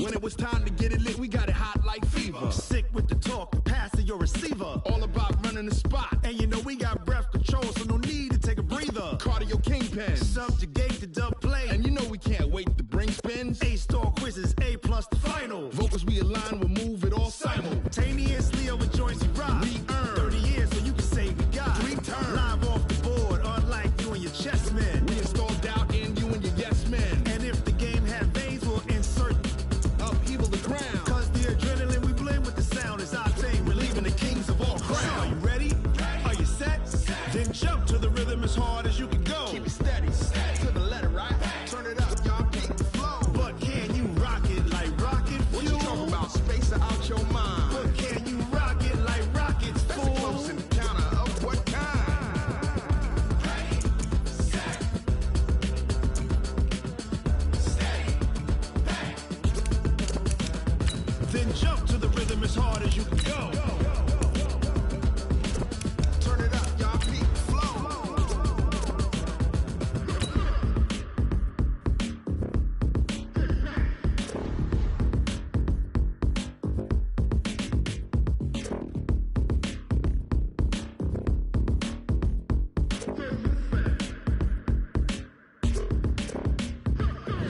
When it was time to get it lit, we got it hot like fever. Sick with the talk, pass to your receiver. All about running the spot. And you know we got breath control, so no need to take a breather. Cardio kingpin. Subjugate the dub play. And you know we can't wait to bring spins. A-star quizzes, A+ the final. Vocals we align, we'll move it all simultaneously over joints we rock. We earn 30 years, so you can say we got 3 turns. Live off the board, unlike you and your chess men. We install doubt in you and your yes men. And if the game had veins, we'll insert upheaval the ground. Cause the adrenaline we blend with the sound is our thing. We're leaving the kings of all crowns. So are you ready? Are you set? Then jump to the rhythm as hard as you can go. Keep it steady, to the letter, right? Turn it up, y'all, keep the flow. But can you rock it like rocket fuel? What you talking about? Space or out your mind? But can you rock it like rockets, That's fool? a close encounter of what kind? Ready, set, steady, back. Then jump to the rhythm as hard as you can go. Turn it up, y'all, keep the flow.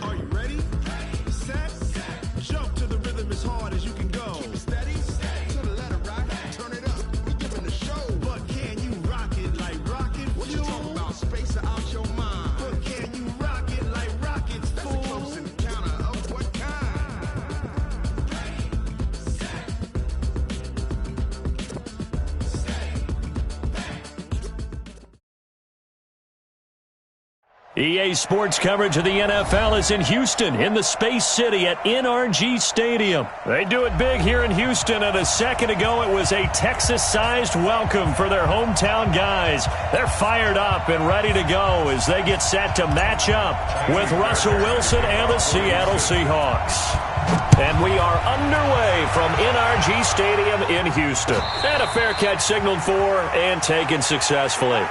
Are you ready? Set, jump to the rhythm as hard as you can go. Keep it steady, to the letter, right? Turn it up, we giving the show. But can you rock it like rocket What you fuel? talking about? Space or out your mind? But can you rock it like rockets, That's a fool? close encounter of what kind? EA Sports coverage of the NFL is in Houston, in the Space City at NRG Stadium. They do it big here in Houston, and a second ago it was a Texas-sized welcome for their hometown guys. They're fired up and ready to go as they get set to match up with Russell Wilson and the Seattle Seahawks. And we are underway from NRG Stadium in Houston. And a fair catch signaled for and taken successfully.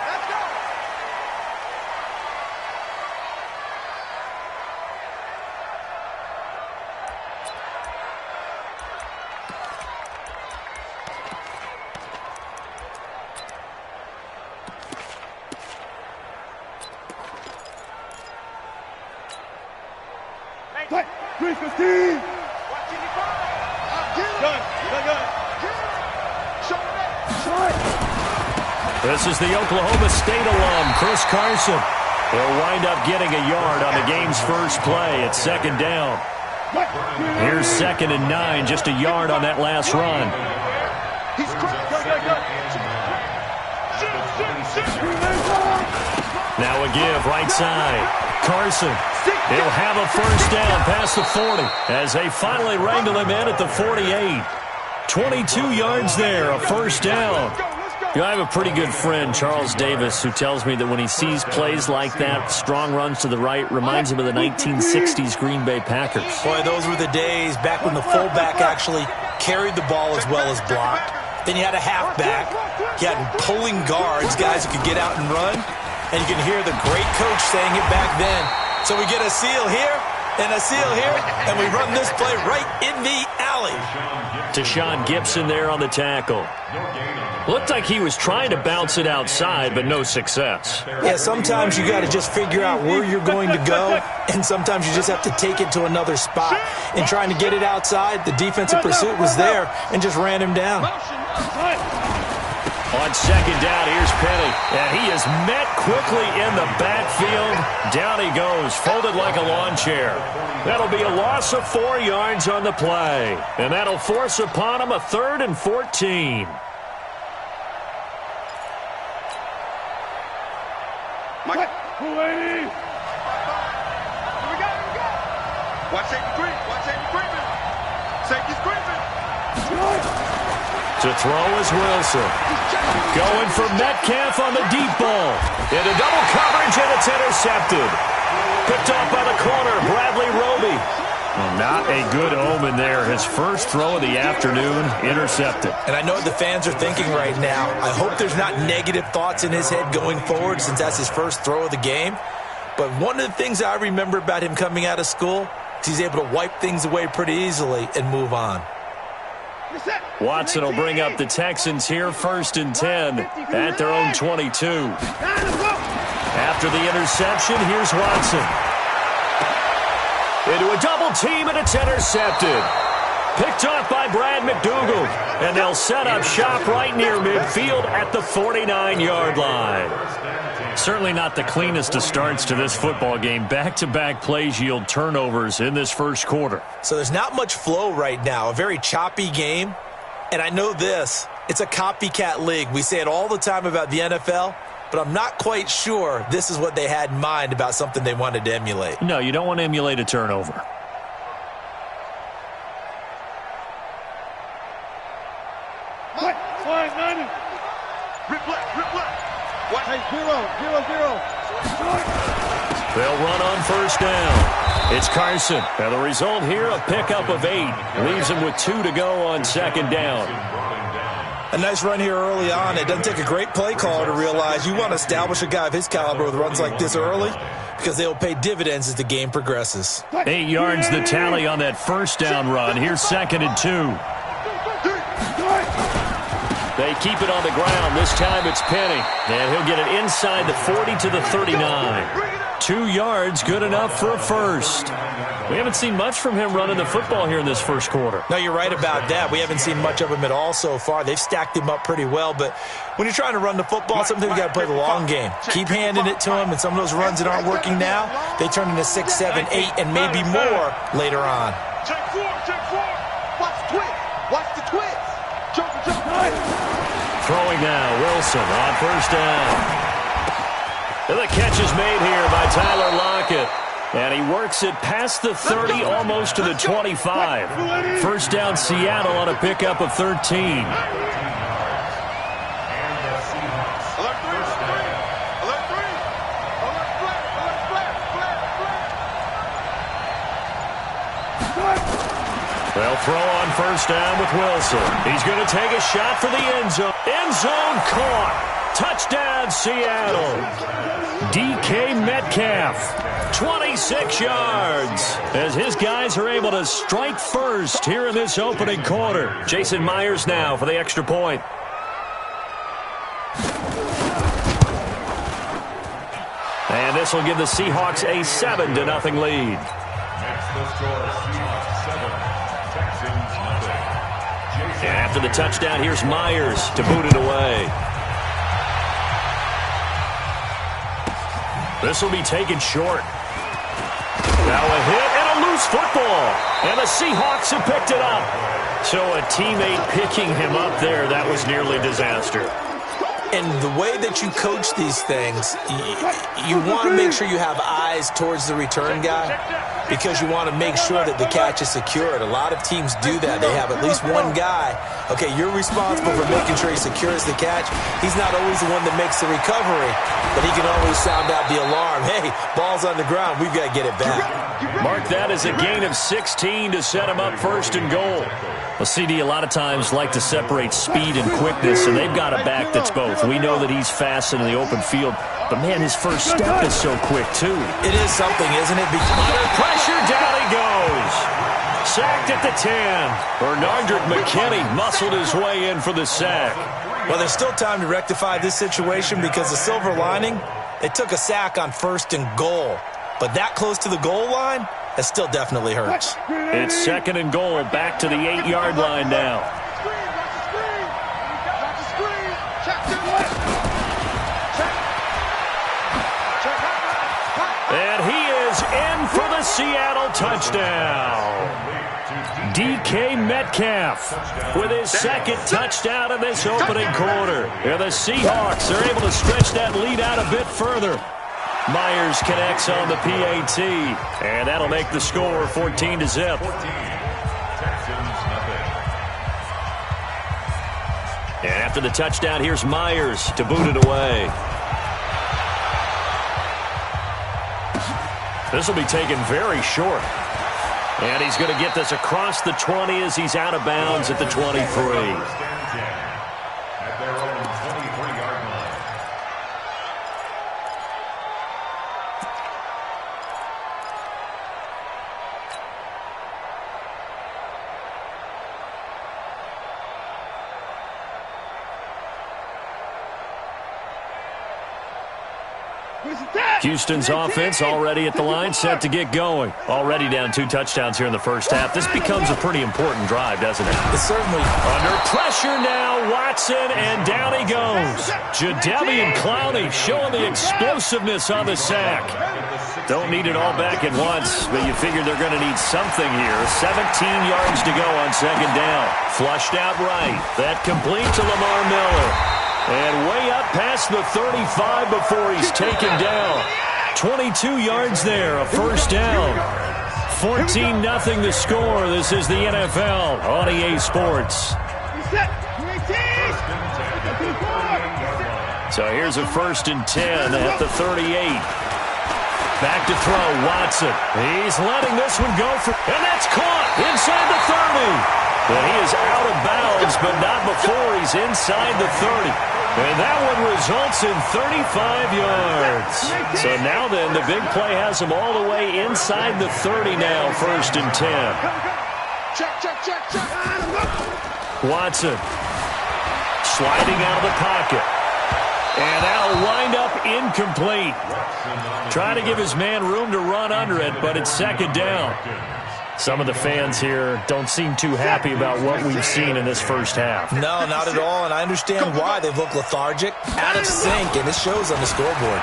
This is the Oklahoma State alum, Chris Carson. He'll wind up getting a yard on the game's first play at second down. Here's 2nd and 9, just a yard on that last run. Now a give right side. Carson. He'll have a first down past the 40 as they finally wrangle him in at the 48. 22 yards there, a first down. You know, I have a pretty good friend, Charles Davis, who tells me that when he sees plays like that, strong runs to the right, reminds him of the 1960s Green Bay Packers. Boy, those were the days back when the fullback actually carried the ball as well as blocked. Then you had a halfback. You had pulling guards, guys who could get out and run. And you can hear the great coach saying it back then. So we get a seal here and a seal here, and we run this play right in the alley. Tashawn Gibson there on the tackle. Looked like he was trying to bounce it outside, but no success. Yeah, sometimes you got to just figure out where you're going to go, and sometimes you just have to take it to another spot. In trying to get it outside, the defensive pursuit was there and just ran him down. On second down, here's Penny, and he is met quickly in the backfield. Down he goes, folded like a lawn chair. That'll be a loss of 4 yards on the play, and that'll force upon him a 3rd and 14. Mike. Watch safety creep. Watch safety creeping. Safety's creeping. To throw is Wilson. Going for Metcalf on the deep ball. Into double coverage, and it's intercepted. Picked off by the corner, Bradley Roby. Well, not a good omen there. His first throw of the afternoon, intercepted. And I know what the fans are thinking right now. I hope there's not negative thoughts in his head going forward since that's his first throw of the game. But one of the things I remember about him coming out of school, He's able to wipe things away pretty easily and move on. Watson will bring up the Texans here, 1st and 10 at their own 22. After the interception, here's Watson. Into a double team, and it's intercepted. Picked off by Brad McDougal. And they'll set up shop right near midfield at the 49-yard line. Certainly not the cleanest of starts to this football game. Back-to-back plays yield turnovers in this first quarter. So there's not much flow right now. A very choppy game. And I know this. It's a copycat league. We say it all the time about the NFL. But I'm not quite sure this is what they had in mind about something they wanted to emulate. No, you don't want to emulate a turnover. They'll run on 1st down. It's Carson. And the result here, a pickup of 8. Leaves him with 2 to go on 2nd down. A nice run here early on. It doesn't take a great play caller to realize you want to establish a guy of his caliber with runs like this early because they'll pay dividends as the game progresses. 8 yards the tally on that 1st down run. Here's 2nd and 2. They keep it on the ground. This time it's Penny. And he'll get it inside the 40 to the 39. 2 yards, good enough for a first. We haven't seen much from him running the football here in this first quarter. No, you're right about that. We haven't seen much of him at all so far. They've stacked him up pretty well. But when you're trying to run the football, sometimes you got to play the long game. Keep handing it to him, and some of those runs that aren't working now, they turn into 6, 7, 8, and maybe more later on. Check 4. Watch the twist. Watch the twist. Jump. Throwing now, Wilson on 1st down. And the catch is made here by Tyler Lockett. And he works it past the 30, almost to the 25. 1st down, Seattle on a pickup of 13. They'll throw on 1st down with Wilson. He's going to take a shot for the end zone. End zone caught. Touchdown, Seattle. DK Metcalf, 26 yards, as his guys are able to strike first here in this opening quarter. Jason Myers now for the extra point. And this will give the Seahawks a 7-0 lead. And after the touchdown, here's Myers to boot it away. This will be taken short. Now a hit and a loose football. And the Seahawks have picked it up. So a teammate picking him up there, that was nearly disaster. And the way that you coach these things, you want to make sure you have eyes towards the return guy because you want to make sure that the catch is secured. A lot of teams do that. They have at least one guy. Okay, you're responsible for making sure he secures the catch. He's not always the one that makes the recovery, but he can always sound out the alarm. Hey, ball's on the ground. We've got to get it back. Mark that as a gain of 16 to set him up 1st and goal. Well, CD, a lot of times like to separate speed and quickness, and they've got a back that's both. We know that he's fast in the open field, but, man, his first step is so quick, too. It is something, isn't it? Under pressure, down he goes. Sacked at the 10. Bernardrick McKinney muscled his way in for the sack. Well, there's still time to rectify this situation because the silver lining, they took a sack on 1st and goal. But that close to the goal line, that still definitely hurts. It's 2nd and goal, back to the 8-yard line now. And he is in for the Seattle touchdown. DK Metcalf with his 2nd touchdown in this opening quarter. And the Seahawks are able to stretch that lead out a bit further. Myers connects on the PAT, and that'll make the score 14-0. And after the touchdown, here's Myers to boot it away. This will be taken very short. And he's going to get this across the 20 as he's out of bounds at the 23. Houston's offense already at the line, set to get going. Already down 2 touchdowns here in the first half. This becomes a pretty important drive, doesn't it? It's certainly. Under pressure now, Watson, and down he goes. Jadeveon Clowney showing the explosiveness on the sack. Don't need it all back at once, but you figure they're going to need something here. 17 yards to go on second down. Flushed out right. That complete to Lamar Miller. And way up past the 35 before he's taken down. 22 yards there, a first down. 14-0 the score. This is the NFL on EA Sports. So here's a 1st and 10 at the 38. Back to throw, Watson. He's letting this one go, and that's caught inside the 30. But he is out of bounds, but not before he's inside the 30. And that one results in 35 yards. So now then, the big play has him all the way inside the 30 now, 1st and 10. Watson sliding out of the pocket. And that'll wind up incomplete. Trying to give his man room to run under it, but it's second down. Some of the fans here don't seem too happy about what we've seen in this first half. No, not at all, and I understand why. They've looked lethargic, out of sync, and it shows on the scoreboard.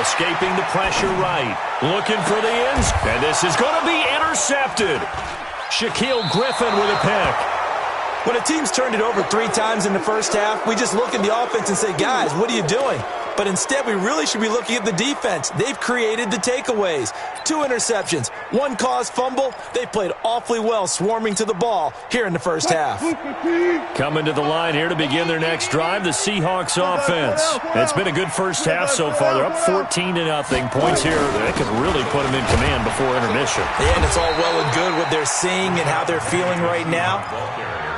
Escaping the pressure right. Looking for the ends, and this is going to be intercepted. Shaquille Griffin with a pick. When a team's turned it over 3 times in the first half, we just look at the offense and say, guys, what are you doing? But instead, we really should be looking at the defense. They've created the takeaways. 2 interceptions, 1 caused fumble. They played awfully well swarming to the ball here in the first half. Coming to the line here to begin their next drive, the Seahawks offense. It's been a good first half so far. They're up 14-0. Points here, they could really put them in command before intermission. And it's all well and good what they're seeing and how they're feeling right now.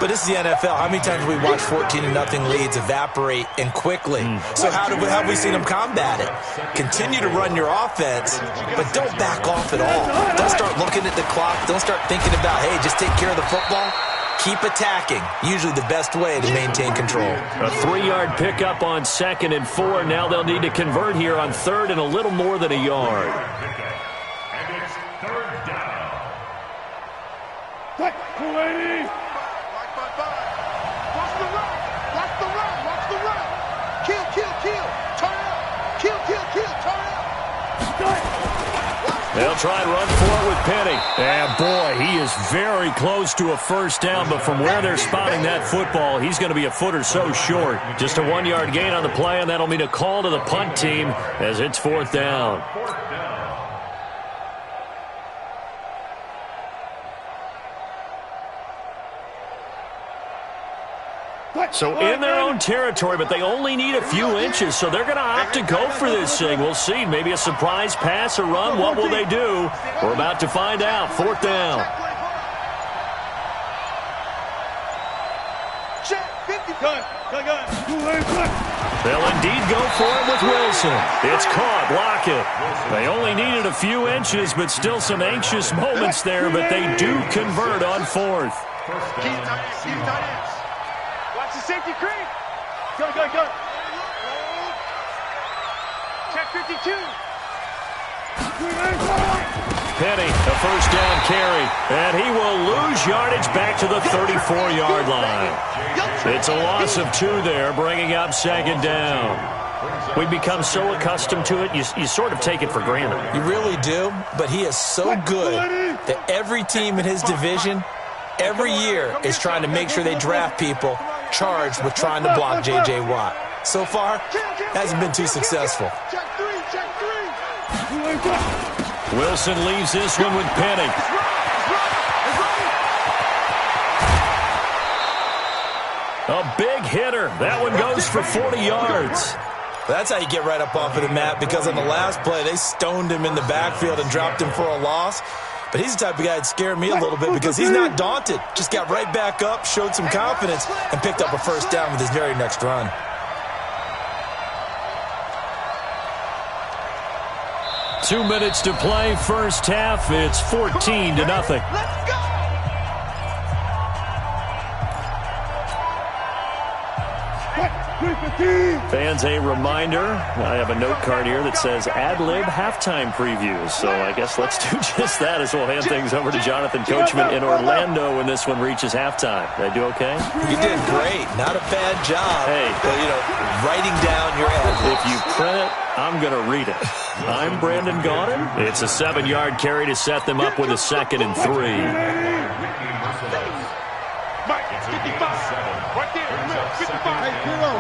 But this is the NFL. How many times have we watched 14-0 leads evaporate and quickly? So how have we seen them combat it? Continue to run your offense, but don't back off at all. Don't start looking at the clock. Don't start thinking about, hey, just take care of the football. Keep attacking. Usually the best way to maintain control. A 3-yard pickup on 2nd and 4. Now they'll need to convert here on 3rd and a little more than a yard. And it's 3rd down. They'll try and run for it with Penny. And boy, he is very close to a first down, but from where they're spotting that football, he's going to be a foot or so short. Just a 1-yard gain on the play, and that'll mean a call to the punt team as it's 4th down. So in their own territory, but they only need a few inches, so they're going to opt to go for this thing. We'll see. Maybe a surprise pass or run. What will they do? We're about to find out. 4th down. They'll indeed go for it with Wilson. It's caught. Block it. They only needed a few inches, but still some anxious moments there, but they do convert on 4th. Safety creep. Go. Check 52. Penny, a first down carry. And he will lose yardage back to the 34-yard line. It's a loss of 2 there, bringing up 2nd down. We've become so accustomed to it, you sort of take it for granted. You really do, but he is so good that every team in his division, every year, is trying to make sure they draft people charged with trying to block J.J. Watt. So far, hasn't been too successful. Wilson leaves this one with Penny. A big hitter. That one goes for 40 yards. That's how you get right up off of the mat, because on the last play, they stoned him in the backfield and dropped him for a loss. But he's the type of guy that scared me a little bit because he's not daunted. Just got right back up, showed some confidence, and picked up a first down with his very next run. Two minutes to play, first half. It's 14-0. Let's go! Fans, a reminder, I have a note card here that says ad-lib halftime previews. So I guess let's do just that as we'll hand things over to Jonathan Coachman in Orlando when this one reaches halftime. Did I do okay? You did great. Not a bad job. Hey. But, writing down your ad-libs. If you print it, I'm going to read it. I'm Brandon Gaudin. It's a 7-yard carry to set them up with a 2nd and 3. Mike, 55. Right there. 55. Hey, zero.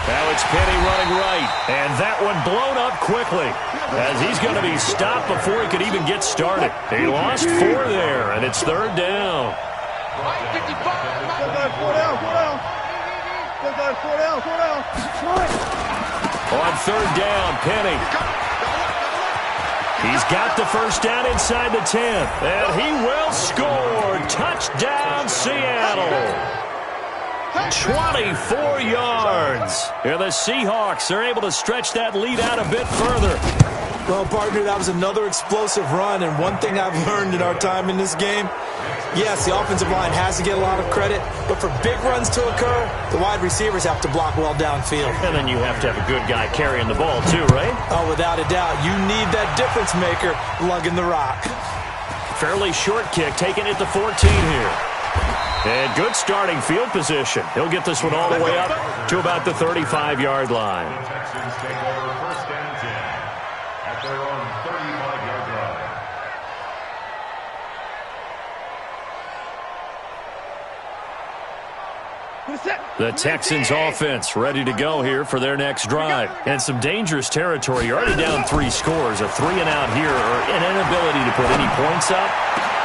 Now it's Penny running right. And that one blown up quickly as he's going to be stopped before he could even get started. He lost 4 there, and it's 3rd down. On 3rd down, Penny. He's got the first down inside the 10. And he will score. Touchdown, Seattle. 24 yards. And the Seahawks are able to stretch that lead out a bit further. Well, partner, that was another explosive run. And one thing I've learned in our time in this game, yes, the offensive line has to get a lot of credit. But for big runs to occur, the wide receivers have to block well downfield. And then you have to have a good guy carrying the ball too, right? Oh, without a doubt. You need that difference maker lugging the rock. Fairly short kick, taking it to 14 here. And good starting field position. He'll get this one all the way up to about the 35-yard line. Texans take over 1st and 10 at their own 35-yard line. The Texans offense ready to go here for their next drive. And some dangerous territory. You're already down 3 scores. A 3-and-out here or an inability to put any points up.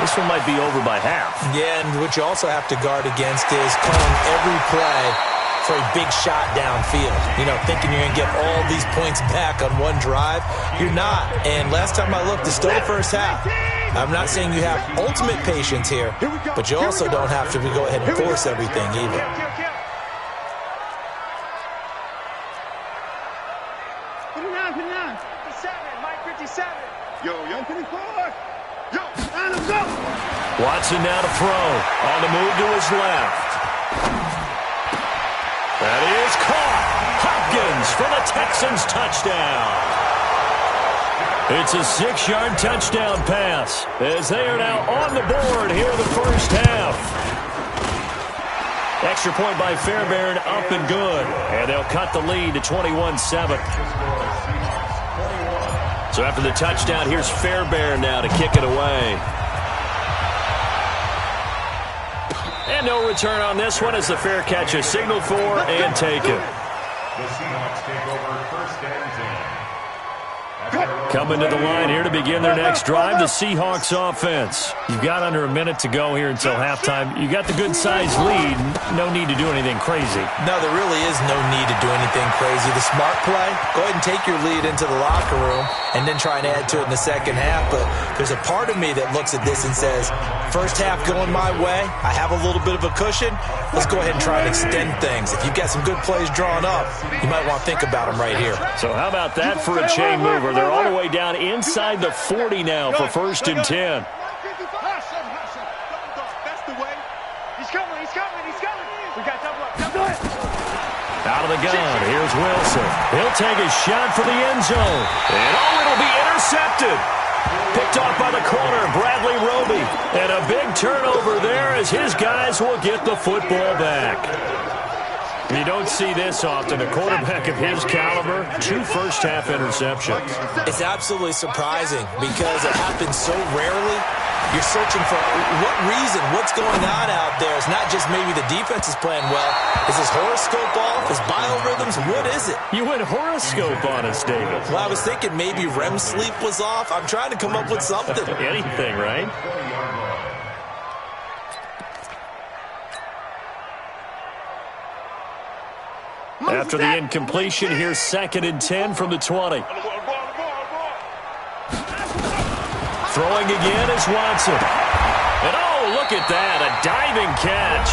This one might be over by half. Yeah, and what you also have to guard against is calling every play for a big shot downfield. Thinking you're going to get all these points back on one drive. You're not. And last time I looked, it's still the first half. I'm not saying you have ultimate patience here, but you also don't have to go ahead and force everything either. Watson now to throw. On the move to his left. That is caught. Hopkins for the Texans touchdown. It's a 6-yard touchdown pass as they are now on the board here in the first half. Extra point by Fairbairn up and good. And they'll cut the lead to 21-7. So after the touchdown, here's Fairbairn now to kick it away. And no return on this one as the fair catch is signaled for and taken. The Seahawks take over 1st and 10. Coming to the line here to begin their next drive, the Seahawks offense. You've got under a minute to go here until halftime. You got the good-sized lead. No need to do anything crazy. No, there really is no need to do anything crazy. The smart play, go ahead and take your lead into the locker room and then try and add to it in the second half. But there's a part of me that looks at this and says, first half going my way, I have a little bit of a cushion. Let's go ahead and try and extend things. If you've got some good plays drawn up, you might want to think about them right here. So how about that for a chain mover? They're all the way down inside the 40 now for 1st and 10. That's the way. He's coming. We got double up. Out of the gun, here's Wilson. He'll take a shot for the end zone. And it'll be intercepted. Picked off by the corner, Bradley Roby. And a big turnover there as his guys will get the football back. You don't see this often. A quarterback of his caliber, 2 first-half interceptions. It's absolutely surprising because it happens so rarely. You're searching for what reason, what's going on out there. It's not just maybe the defense is playing well. Is his horoscope off? Is biorhythms? What is it? You went horoscope on us, David. Well, I was thinking maybe REM sleep was off. I'm trying to come up with something. Anything, right? After the incompletion, here's 2nd and 10 from the 20. Throwing again is Watson. And oh, look at that, a diving catch.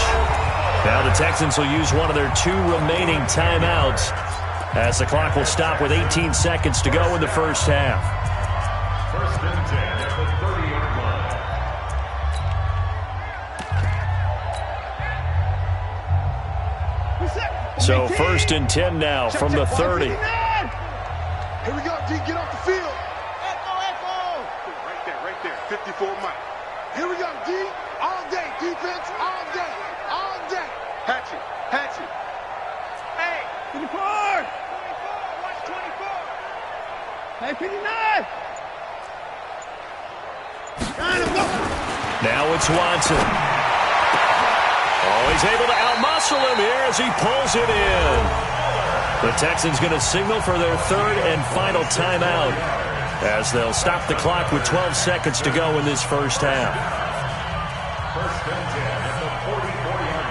Now the Texans will use one of their 2 remaining timeouts as the clock will stop with 18 seconds to go in the first half. 1st and 10 at the 30-yard line. So 1st and 10 now from the 30. Here we go, D. Get off the field. Echo. Right there. 54 Mike. Here we go, D. All day. Defense, all day. Hatch it. Hey. 54. Watch 24. Hey, 59. Now it's Watson. Oh, he's able to outmuscle him here as he pulls it in. The Texans going to signal for their 3rd and final timeout as they'll stop the clock with 12 seconds to go in this first half. 1st and 10 at the 40-yard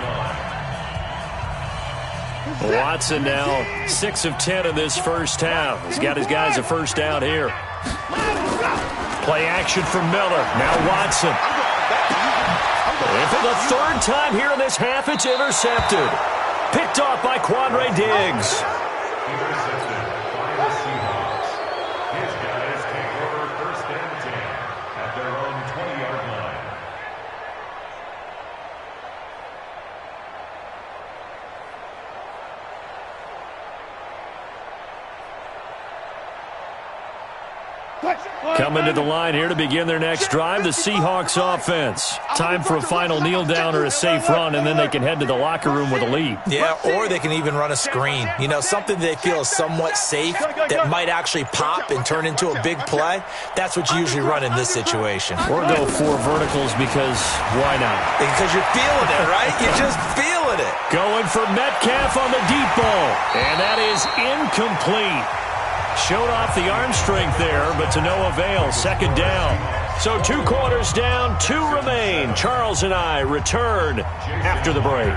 line. Watson now 6 of 10 in this first half. He's got his guys a first down here. Play action from Miller. Now Watson. And for the 3rd time here in this half, it's intercepted. Picked off by Quandre Diggs. Intercepted by the Seahawks. His guys take over 1st and 10 at their own 20-yard line. Coming to the line here to begin their next drive, the Seahawks offense. Time for a final kneel down or a safe run, and then they can head to the locker room with a lead. Yeah, or they can even run a screen. You know, something they feel is somewhat safe that might actually pop and turn into a big play. That's what you usually run in this situation. Or go 4 verticals because why not? Because you're feeling it, right? You're just feeling it. Going for Metcalf on the deep ball, and that is incomplete. Showed off the arm strength there, but to no avail. 2nd down. So 2 quarters down, 2 remain. Charles and I return after the break.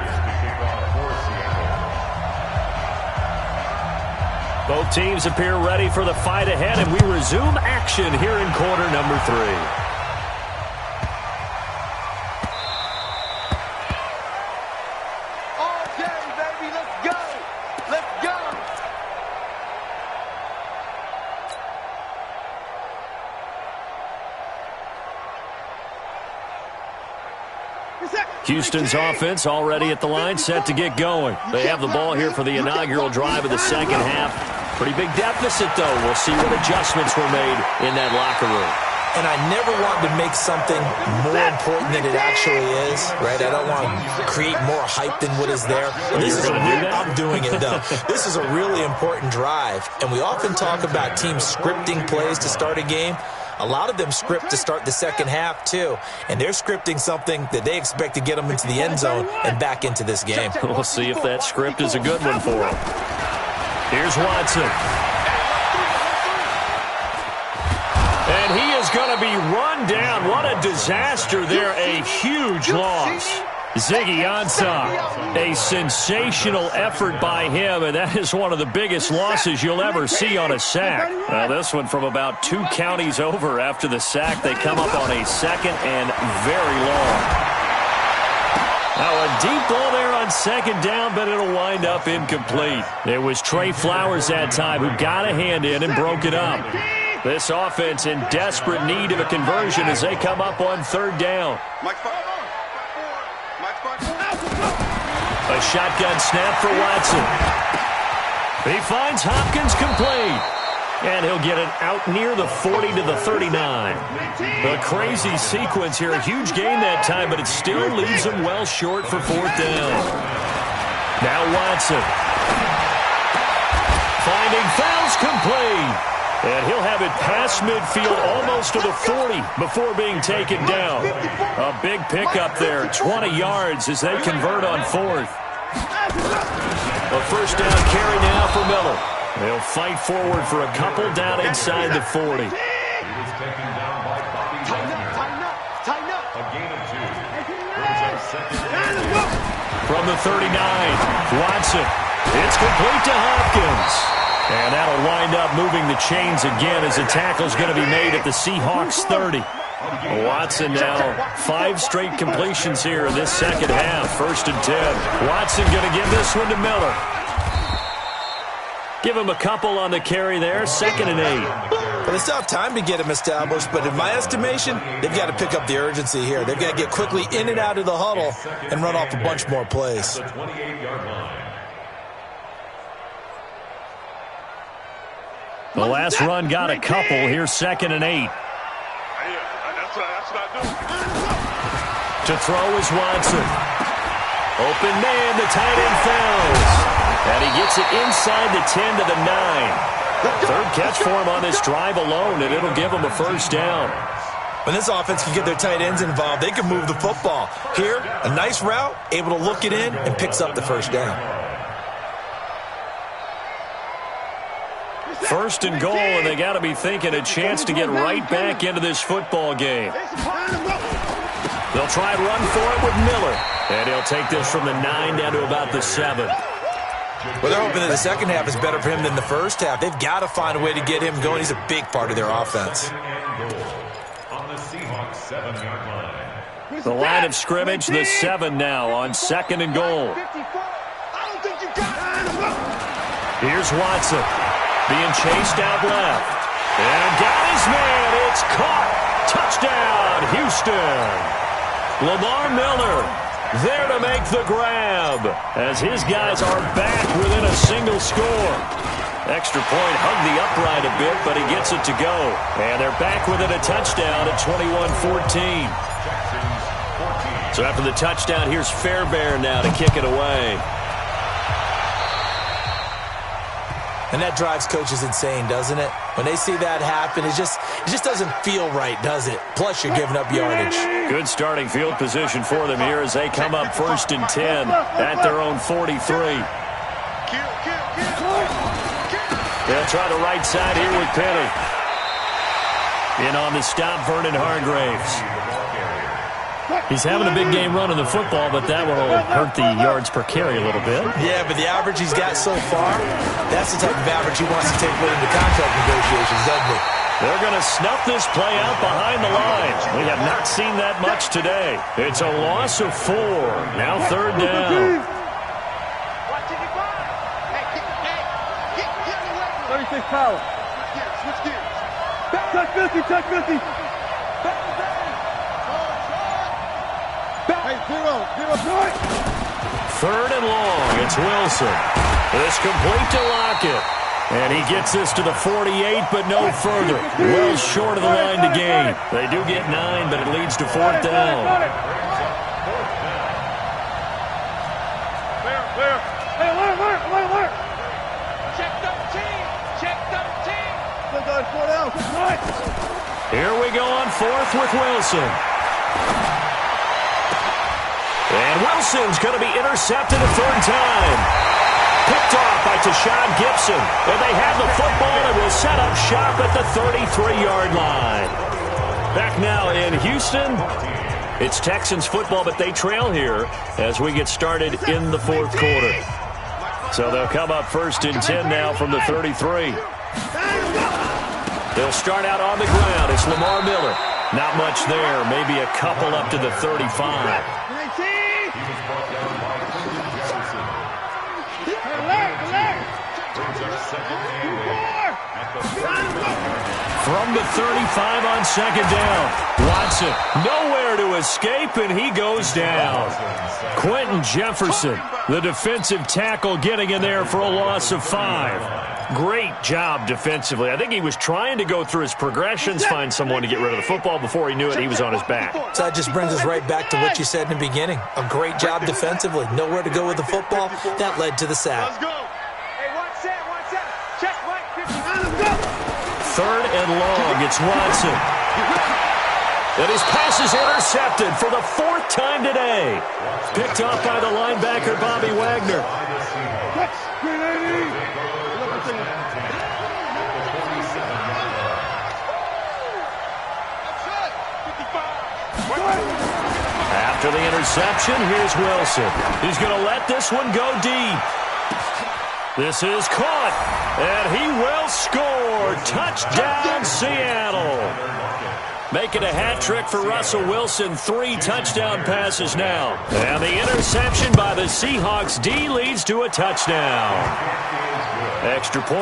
Both teams appear ready for the fight ahead, and we resume action here in quarter number 3. Houston's offense already at the line, set to get going. They have the ball here for the inaugural drive of the second half. Pretty big deficit, though. We'll see what adjustments were made in that locker room. And I never want to make something more important than it actually is, right? I don't want to create more hype than what is there. I'm doing it, though. This is a really important drive, and we often talk about teams scripting plays to start a game. A lot of them script to start the second half, too. And they're scripting something that they expect to get them into the end zone and back into this game. We'll see if that script is a good one for them. Here's Watson. And he is going to be run down. What a disaster there. A huge loss. Ziggy Ansah, a sensational effort by him, and that is one of the biggest losses you'll ever see on a sack. Well, this one from about 2 counties over after the sack. They come up on a 2nd and very long. Now a deep ball there on 2nd down, but it'll wind up incomplete. It was Trey Flowers that time who got a hand in and broke it up. This offense in desperate need of a conversion as they come up on 3rd down. A shotgun snap for Watson. He finds Hopkins complete. And he'll get it out near the 40 to the 39. A crazy sequence here. A huge gain that time, but it still leaves him well short for 4th down. Now Watson. Finding fouls complete. And he'll have it past midfield almost to the 40 before being taken down. A big pickup there, 20 yards as they convert on 4th. A first down carry now for Miller. They'll fight forward for a couple down inside the 40. He was taken down by Bobby Tighten up. A gain of 2. Brings up 2nd down. From the 39, Watson. It's complete to Hopkins. And that'll wind up moving the chains again as the tackle's going to be made at the Seahawks 30. Watson now 5 straight completions here in this second half. 1st and 10. Watson going to give this one to Miller. Give him a couple on the carry there. 2nd and 8. But they still have time to get him established, but in my estimation, they've got to pick up the urgency here. They've got to get quickly in and out of the huddle and run off a bunch more plays. The 28-yard line. The last run got a couple. Here's 2nd and 8. That's what I do. To throw is Watson. Open man, the tight end fouls. And he gets it inside the 10 to the 9. Third catch for him on this drive alone, and it'll give him a first down. When this offense can get their tight ends involved, they can move the football. Here, a nice route, able to look it in, and picks up the first down. First and goal, and they got to be thinking a chance to get right back into this football game. They'll try and run for it with Miller. And he'll take this from the 9 down to about the 7. Well, they're hoping that the second half is better for him than the first half. They've got to find a way to get him going. He's a big part of their offense. On the Seahawks 7-yard line. The line of scrimmage, the 7 now on 2nd and goal. Here's Watson. Being chased out left. And got his man. It's caught. Touchdown, Houston. Lamar Miller there to make the grab as his guys are back within a single score. Extra point hugged the upright a bit, but he gets it to go. And they're back within a touchdown at 21-14. So after the touchdown, here's Fairbairn now to kick it away. And that drives coaches insane, doesn't it? When they see that happen, it just doesn't feel right, does it? Plus, you're giving up yardage. Good starting field position for them here as they come up 1st and 10 at their own 43. They'll try the right side here with Penny. In on the stop, Vernon Hargreaves. He's having a big game running the football, but that will hurt the yards per carry a little bit. Yeah, but the average he's got so far, that's the type of average he wants to take with into contract negotiations, doesn't he? They're going to snuff this play out behind the line. We have not seen that much today. It's a loss of 4. Now 3rd down. 36 power. Switch gears. Touch 50, touch 50. Hey, zero point. 3rd and long. It's Wilson. It's complete to Lockett. And he gets this to the 48, but no further. Well short of the line to gain. They do get 9, but it leads to 4th down. Clear. Hey, alert. Check 13. Still got 4 down. Good point. Here we go on 4th with Wilson. And Wilson's going to be intercepted a 3rd time. Picked off by Tashawn Gibson. And they have the football and will set up shop at the 33-yard line. Back now in Houston. It's Texans football, but they trail here as we get started in the 4th quarter. So they'll come up 1st and 10 now from the 33. They'll start out on the ground. It's Lamar Miller. Not much there. Maybe a couple up to the 35. From the 35 on 2nd down. Watson nowhere to escape, and he goes down. Quentin Jefferson, the defensive tackle, getting in there for a loss of 5. Great job defensively. I think he was trying to go through his progressions, find someone to get rid of the football. Before he knew it, he was on his back. So that just brings us right back to what you said in the beginning. A great job defensively. Nowhere to go with the football. That led to the sack. Let's go. Hey, 1-7. Check right 50. Let's go. 3rd and long. It's Watson. And his pass is intercepted for the 4th time today. Picked off by the linebacker, Bobby Wagner. After the interception, here's Wilson. He's going to let this one go deep. This is caught, and he will score. Touchdown, Seattle. Making a hat trick for Russell Wilson. 3 touchdown passes now. And the interception by the Seahawks D leads to a touchdown. Extra point.